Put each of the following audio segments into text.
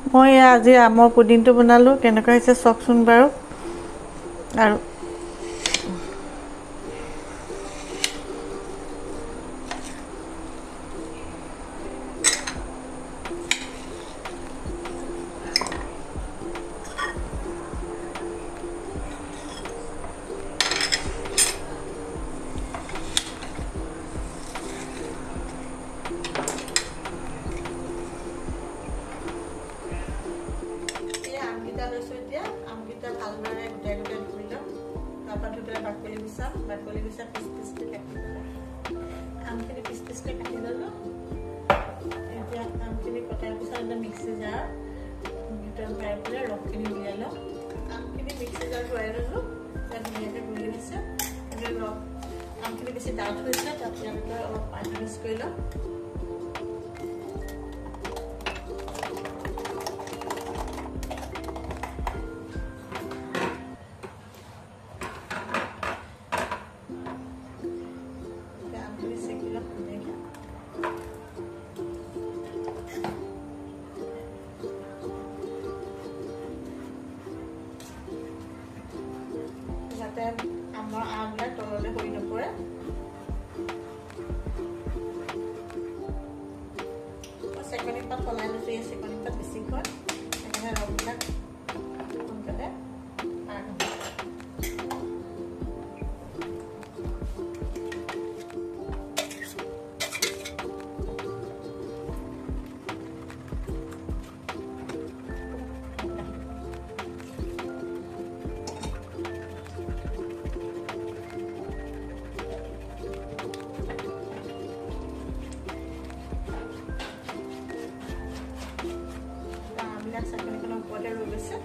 মই আজি আমৰ পুডিংটো বনালোঁ কেনেকুৱা হৈছে চাওকচোন বাৰু আৰু আমকেইটা ভালদৰে গোটাই গোটাই ধুই লওঁ তাৰপৰা ধুই পেলাই বাকলি গুচাম পিচ পিচকৈ কাটি পেলাই আমখিনি পিচ পিচকৈ কাটি ল'লোঁ এতিয়া আমখিনি কটাৰ পিছত এটা মিক্সি জাৰ ভিতৰত ভৰাই পেলাই ৰসখিনি উলিয়াই লওঁ আমখিনি মিক্সি জাৰ ভৰাই ল'লোঁ এতিয়া ধুনীয়াকৈ গুলি হৈছে ৰস আমখিনি বেছি ডাঠ হৈছে তাত ইয়াতে অলপ পানী মিক্স কৰি লওঁ যাতে আমাৰ আমবিলাক তললৈ হৈ নপৰে চেকনি পাত সলাই লৈছোঁ এই চেকনি পাত বেছি হয় সেইকাৰণে ৰসবিলাক সোনকালে পাৰ হ'ব চাকনিখনৰ ওপৰতে ৰৈ গৈছে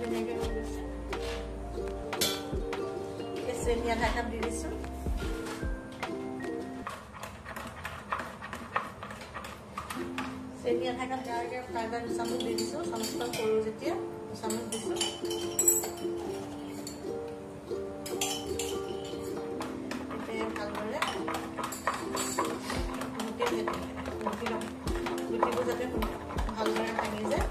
ধুনীয়াকৈ ৰৈ গৈছে চেনি আধা কাপ দি দিছোঁ চেনি আধা কাপ দিয়াকৈ প্ৰায়ভাগ দুচামুচ দি দিছোঁ চামুচখন সৰু যেতিয়া দুচামুচ দিছোঁ এতিয়া ভালদৰে মুঠি ল'ম গুটিবোৰ যাতে ভালদৰে ভাঙি যায়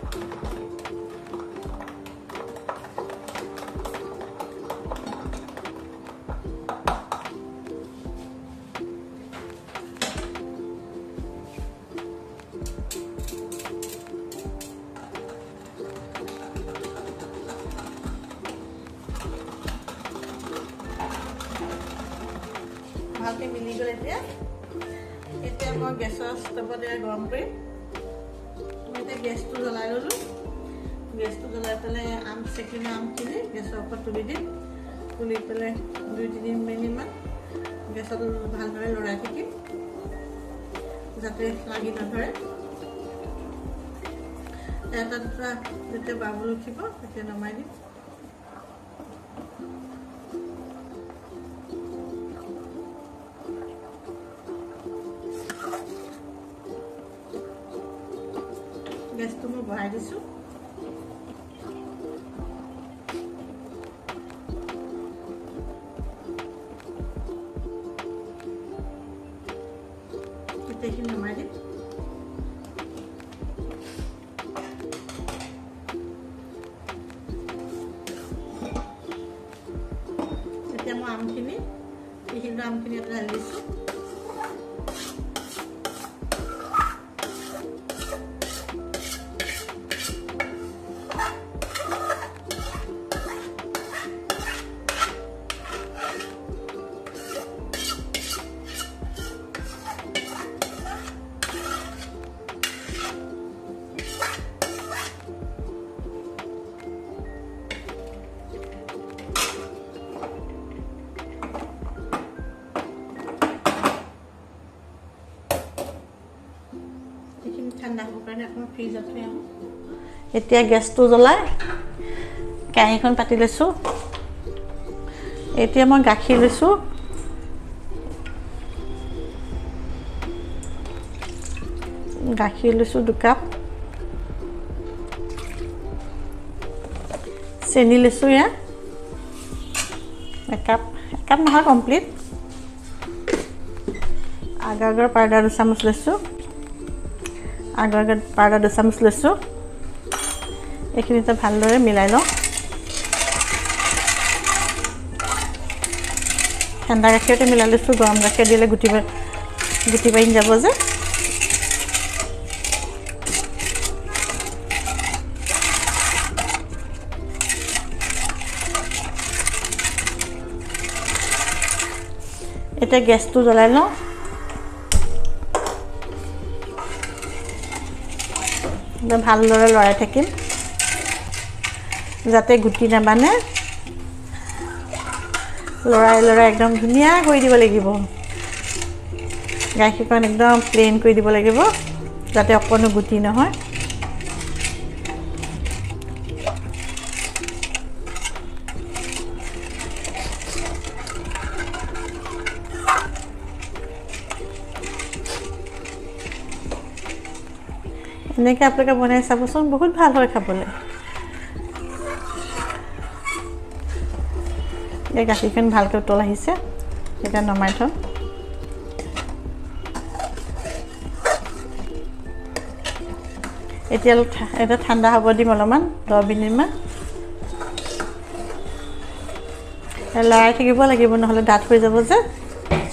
ভালকৈ মিলি গ'ল এতিয়া মই গেছৰ ষ্টভত গৰম কৰিম এতিয়া গেছটো জ্বলাই ল'লোঁ গেছটো জ্বলাই পেলাই আম চেকিলে আমখিনি গেছৰ ওপৰত তুলি দিম তুলি পেলাই 2-3 মিনিটমান গেছত ভালদৰে লৰাই থাকিম যাতে লাগি নধৰে এটা দুটা যেতিয়া বাবুল উঠিব তেতিয়া নমাই দিম গেছটো মই বঢ়াই দিছোঁ এইখিনি নমাই দিম এতিয়া মই আমখিনি এইখিনি আমখিনি এটা ঢালি দিছোঁ ঠাণ্ডা হ'বৰ কাৰণে অকণমান ফ্ৰিজত থৈ আহোঁ এতিয়া গেছটো জ্বলাই কেৰাহীখন পাতি লৈছোঁ এতিয়া মই গাখীৰ লৈছোঁ গাখীৰ লৈছোঁ 2 কাপ চেনি লৈছোঁ ইয়াত 1 কাপ নহয় কমপ্লিট আগাৰ পাউডাৰ 2 চামুচ লৈছোঁ আগত পাউডাৰ 2 চামুচ লৈছোঁ এইখিনিতে ভালদৰে মিলাই লওঁ ঠাণ্ডা গাখীৰতে মিলাই লৈছোঁ গৰম গাখীৰ দিলে গুটি পাৰি যাব যে এতিয়া গেছটো জ্বলাই লওঁ ভালদৰে লৰাই থাকিম যাতে গুটি নাবানে লৰাই একদম ধুনীয়া কৰি দিব লাগিব গাখীৰকণ একদম প্লেন কৰি দিব লাগিব যাতে অকণো গুটি নহয় এনেকৈ আপোনালোকে বনাই চাবচোন বহুত ভাল হয় খাবলৈ এই গাখীৰখন ভালকৈ উতল আহিছে এতিয়া নমাই থওঁ এতিয়া এটা ঠাণ্ডা হ'ব দিম অলপমান 10 মিনিটমান লৰাই থাকিব লাগিব নহ'লে ডাঠ হৈ যাব যে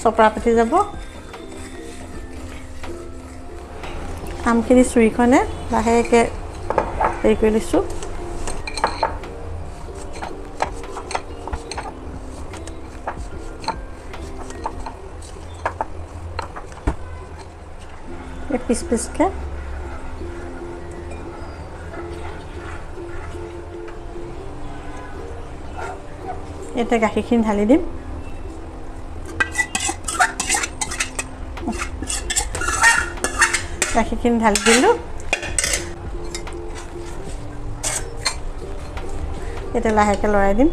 চপৰা পাতি যাব আমখিনি চুৰিখনে লাহেকৈ হেৰি কৰি লৈছোঁ পিচ পিচকৈ এতিয়া গাখীৰখিনি ঢালি দিম গাখীৰখিনি ঢালি দিলোঁ এতিয়া লাহেকৈ লৰাই দিম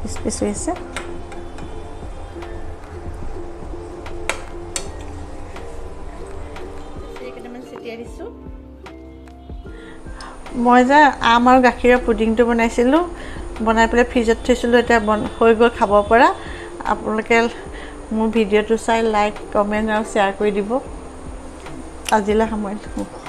পিচ পিচ হৈ আছে মই যে আম আৰু গাখীৰৰ পুডিংটো বনাইছিলোঁ বনাই পেলাই ফ্ৰিজত থৈছিলোঁ এতিয়া হৈ গ'ল খাব পৰা আপোনালোকে মোৰ ভিডিঅ'টো চাই লাইক কমেণ্ট আৰু শ্বেয়াৰ কৰি দিব আজিলৈ সামৰিছোঁ